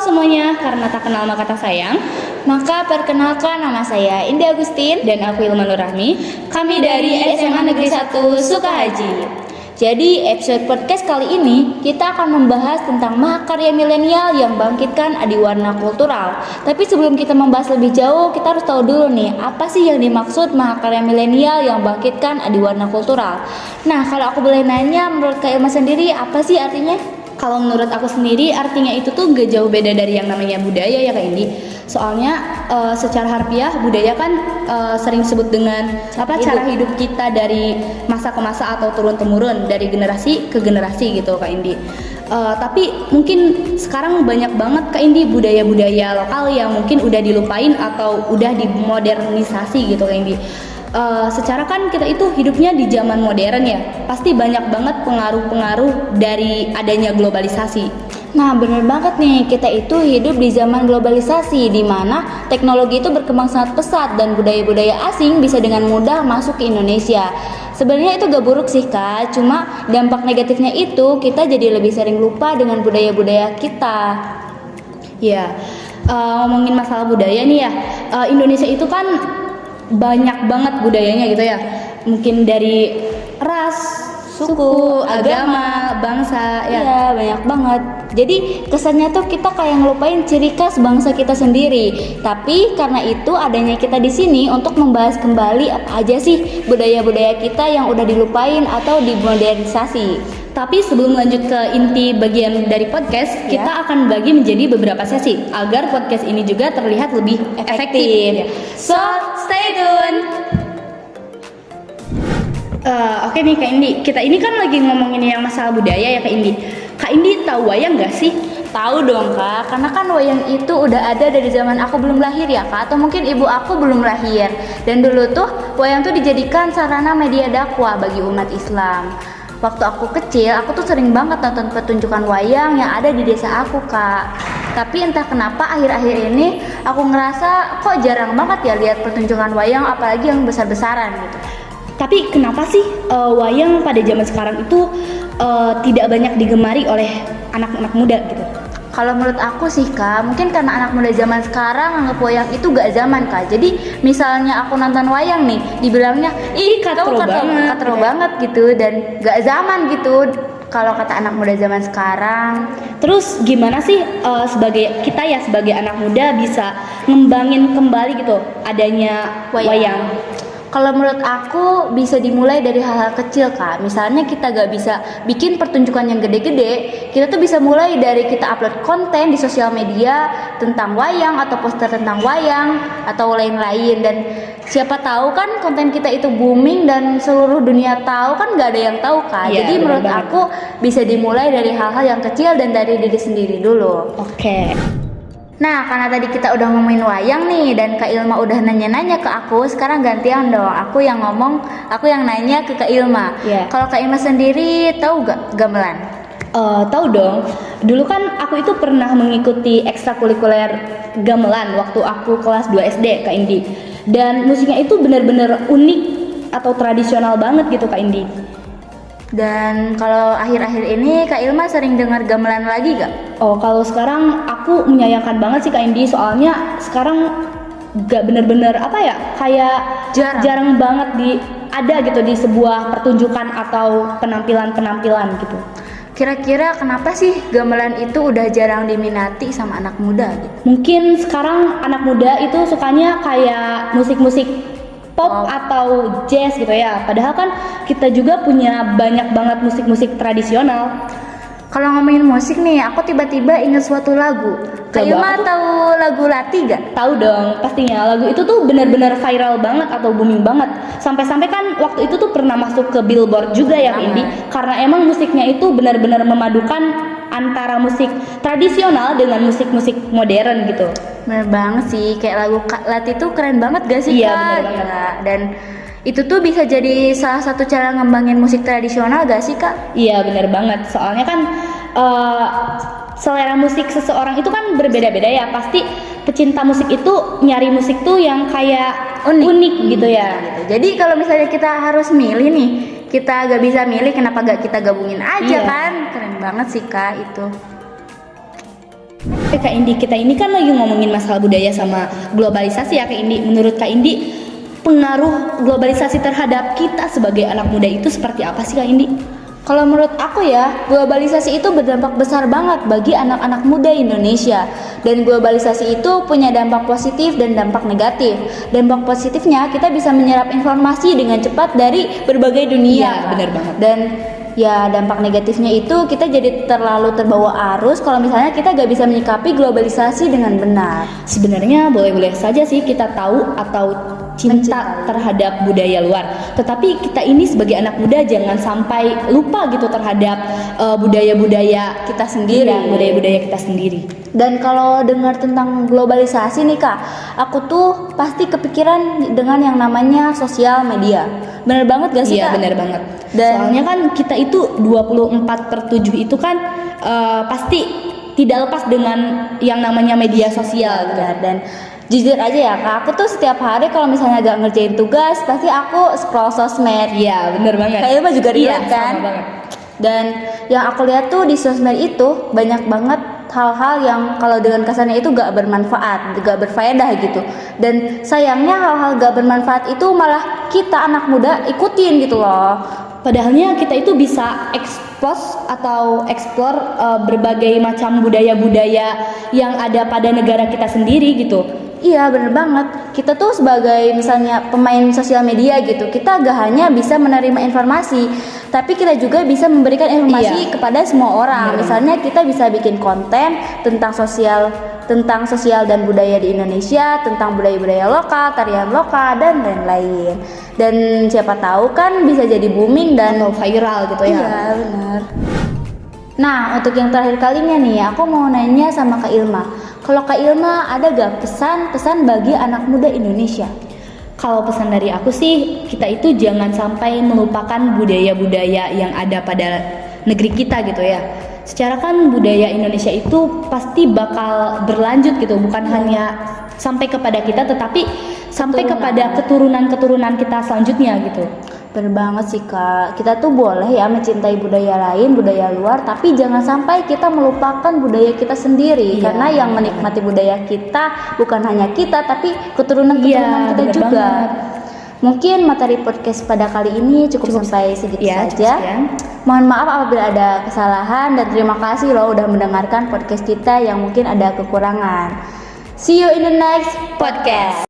semuanya, karena tak kenal maka tak sayang. Maka perkenalkan, nama saya Indi Agustin Dan aku Ilman Nurrahmi. Kami dari SMA Negeri 1 Sukahaji. Jadi episode podcast kali ini kita akan membahas tentang mahakarya milenial yang bangkitkan adiwarna kultural. Tapi sebelum kita membahas lebih jauh, kita harus tahu dulu nih, apa sih yang dimaksud mahakarya milenial yang bangkitkan adiwarna kultural. Nah, kalau aku boleh nanya, menurut Kak Ilma sendiri, apa sih artinya? Kalau menurut aku sendiri artinya itu tuh gak jauh beda dari yang namanya budaya ya Kak Indi. Soalnya secara harfiah budaya kan sering disebut dengan cara hidup kita dari masa ke masa atau turun temurun dari generasi ke generasi gitu Kak Indi. Tapi mungkin sekarang banyak banget Kak Indi budaya-budaya lokal yang mungkin udah dilupain atau udah dimodernisasi gitu Kak Indi. Secara kan kita itu hidupnya di zaman modern ya, pasti banyak banget pengaruh-pengaruh dari adanya globalisasi. Nah, bener banget nih, kita itu hidup di zaman globalisasi di mana teknologi itu berkembang sangat pesat dan budaya-budaya asing bisa dengan mudah masuk ke Indonesia. Sebenarnya itu gak buruk sih Kak, cuma dampak negatifnya itu kita jadi lebih sering lupa dengan budaya-budaya kita. Ya, ngomongin masalah budaya nih ya, Indonesia itu kan banyak banget budayanya gitu ya. Mungkin dari ras, suku, agama, bangsa ya. Iya, banyak banget. Jadi kesannya tuh kita kayak ngelupain ciri khas bangsa kita sendiri. Tapi karena itu adanya kita di sini untuk membahas kembali apa aja sih budaya-budaya kita yang udah dilupain atau dimodernisasi. Tapi sebelum lanjut ke inti bagian dari podcast, kita akan bagi menjadi beberapa sesi agar podcast ini juga terlihat lebih efektif. So, stay tune. Oke nih Kak Indi, kita ini kan lagi ngomongin yang masalah budaya ya Kak Indi. Kak Indi tahu wayang gak sih? Tahu dong Kak, karena kan wayang itu udah ada dari zaman aku belum lahir ya Kak, atau mungkin ibu aku belum lahir. Dan dulu tuh wayang tuh dijadikan sarana media dakwah bagi umat Islam. Waktu aku kecil, aku tuh sering banget nonton pertunjukan wayang yang ada di desa aku Kak. Tapi entah kenapa akhir-akhir ini aku ngerasa kok jarang banget ya lihat pertunjukan wayang, apalagi yang besar-besaran gitu. Tapi kenapa sih wayang pada zaman sekarang itu tidak banyak digemari oleh anak-anak muda gitu? Kalau menurut aku sih Kak, mungkin karena anak muda zaman sekarang anggap wayang itu gak zaman Kak. Jadi misalnya aku nonton wayang nih, dibilangnya ih katro banget gitu dan gak zaman gitu. Kalau kata anak muda zaman sekarang. Terus gimana sih sebagai kita ya sebagai anak muda bisa ngembangin kembali gitu adanya wayang? Kalau menurut aku bisa dimulai dari hal-hal kecil Kak. Misalnya kita gak bisa bikin pertunjukan yang gede-gede, kita tuh bisa mulai dari kita upload konten di sosial media tentang wayang atau poster tentang wayang atau lain-lain. Dan siapa tahu kan konten kita itu booming dan seluruh dunia tahu, kan gak ada yang tahu Kak. Ya, jadi menurut aku bisa dimulai dari hal-hal yang kecil dan dari diri sendiri dulu. Oke. Nah, karena tadi kita udah ngomongin wayang nih dan Kak Ilma udah nanya-nanya ke aku, sekarang gantian dong. Aku yang ngomong, aku yang nanya ke Kak Ilma. Yeah. Kalau Kak Ilma sendiri tahu gak gamelan? Tahu dong. Dulu kan aku itu pernah mengikuti ekstrakurikuler gamelan waktu aku kelas 2 SD Kak Indi. Dan musiknya itu benar-benar unik atau tradisional banget gitu Kak Indi. Dan kalau akhir-akhir ini Kak Ilma sering dengar gamelan lagi gak? Oh, kalau sekarang aku menyayangkan banget sih Kak Indi, soalnya sekarang gak bener-bener kayak jarang banget ada gitu di sebuah pertunjukan atau penampilan gitu. Kira-kira kenapa sih gamelan itu udah jarang diminati sama anak muda gitu? Mungkin sekarang anak muda itu sukanya kayak musik-musik pop atau jazz gitu ya. Padahal kan kita juga punya banyak banget musik-musik tradisional. Kalau ngomongin musik nih, aku tiba-tiba inget suatu lagu. Kak Ilma tahu lagu Lati gak? Tahu dong, pastinya. Lagu itu tuh benar-benar viral banget atau booming banget. Sampai-sampai kan waktu itu tuh pernah masuk ke Billboard juga ya Indi. Karena emang musiknya itu benar-benar memadukan antara musik tradisional dengan musik-musik modern gitu. Bener banget sih, kayak lagu Lati tuh keren banget gak sih Kak? Iya, bener banget. Dan itu tuh bisa jadi salah satu cara ngembangin musik tradisional gak sih Kak? Iya bener banget, soalnya kan selera musik seseorang itu kan berbeda-beda ya. Pasti pecinta musik itu nyari musik tuh yang kayak unik gitu ya. Jadi kalau misalnya kita harus milih nih, kita gak bisa milih, kenapa gak kita gabungin aja kan? Keren banget sih Kak itu. Kak Indi, kita ini kan lagi ngomongin masalah budaya sama globalisasi ya Kak Indi. Menurut Kak Indi, pengaruh globalisasi terhadap kita sebagai anak muda itu seperti apa sih Kak Indi? Kalau menurut aku ya, globalisasi itu berdampak besar banget bagi anak-anak muda Indonesia. Dan globalisasi itu punya dampak positif dan dampak negatif. Dampak positifnya kita bisa menyerap informasi dengan cepat dari berbagai dunia. Iya, benar banget. Dan ya dampak negatifnya itu kita jadi terlalu terbawa arus kalau misalnya kita gak bisa menyikapi globalisasi dengan benar. Sebenarnya boleh-boleh saja sih kita tahu atau cinta terhadap budaya luar. Tetapi kita ini sebagai anak muda jangan sampai lupa gitu terhadap budaya-budaya Kita sendiri. Iya, budaya-budaya kita sendiri. Dan kalau dengar tentang globalisasi nih Kak, aku tuh pasti kepikiran dengan yang namanya sosial media. Bener banget gak sih Iya, Kak? benar banget. Dan- Soalnya kan kita itu 24/7 itu kan pasti tidak lepas dengan yang namanya media sosial gitu. Benar. Dan jujur aja ya Kak, aku tuh setiap hari kalau misalnya gak ngerjain tugas, pasti aku scroll sosmed. Iya, benar banget. Kak Ilma juga Iya, relate kan? sama banget. Dan yang aku lihat tuh di sosmed itu banyak banget hal-hal yang kalau dengan kasarnya itu gak bermanfaat, gak berfaedah gitu. Dan sayangnya hal-hal gak bermanfaat itu malah kita anak muda ikutin gitu loh. Padahalnya kita itu bisa expose atau explore berbagai macam budaya-budaya yang ada pada negara kita sendiri gitu. Iya bener banget. Kita tuh sebagai misalnya pemain sosial media gitu, kita gak hanya bisa menerima informasi, tapi kita juga bisa memberikan informasi Iya. kepada semua orang. Bener. Misalnya kita bisa bikin konten tentang sosial dan budaya di Indonesia, tentang budaya-budaya lokal, tarian lokal dan lain-lain. Dan siapa tahu kan bisa jadi booming dan Atau viral gitu ya. Iya benar. Nah, untuk yang terakhir kalinya nih, aku mau nanya sama Kak Ilma. Kalau Kak Ilma ada gak pesan-pesan bagi anak muda Indonesia? Kalau pesan dari aku sih, kita itu jangan sampai melupakan budaya-budaya yang ada pada negeri kita gitu ya. Secara kan budaya Indonesia itu pasti bakal berlanjut gitu, bukan hanya sampai kepada kita tetapi sampai Keturunan. kepada keturunan-keturunan kita selanjutnya gitu. Bener banget sih Kak, kita tuh boleh ya mencintai budaya lain, budaya luar, tapi jangan sampai kita melupakan budaya kita sendiri. Iya, Karena yang menikmati budaya kita bukan hanya kita, tapi keturunan-keturunan Iya, kita bener juga. banget. Mungkin materi podcast pada kali ini cukup sampai segitu ya, cukup saja. sekian. Mohon maaf apabila ada kesalahan dan terima kasih loh udah mendengarkan podcast kita yang mungkin ada kekurangan. See you in the next podcast.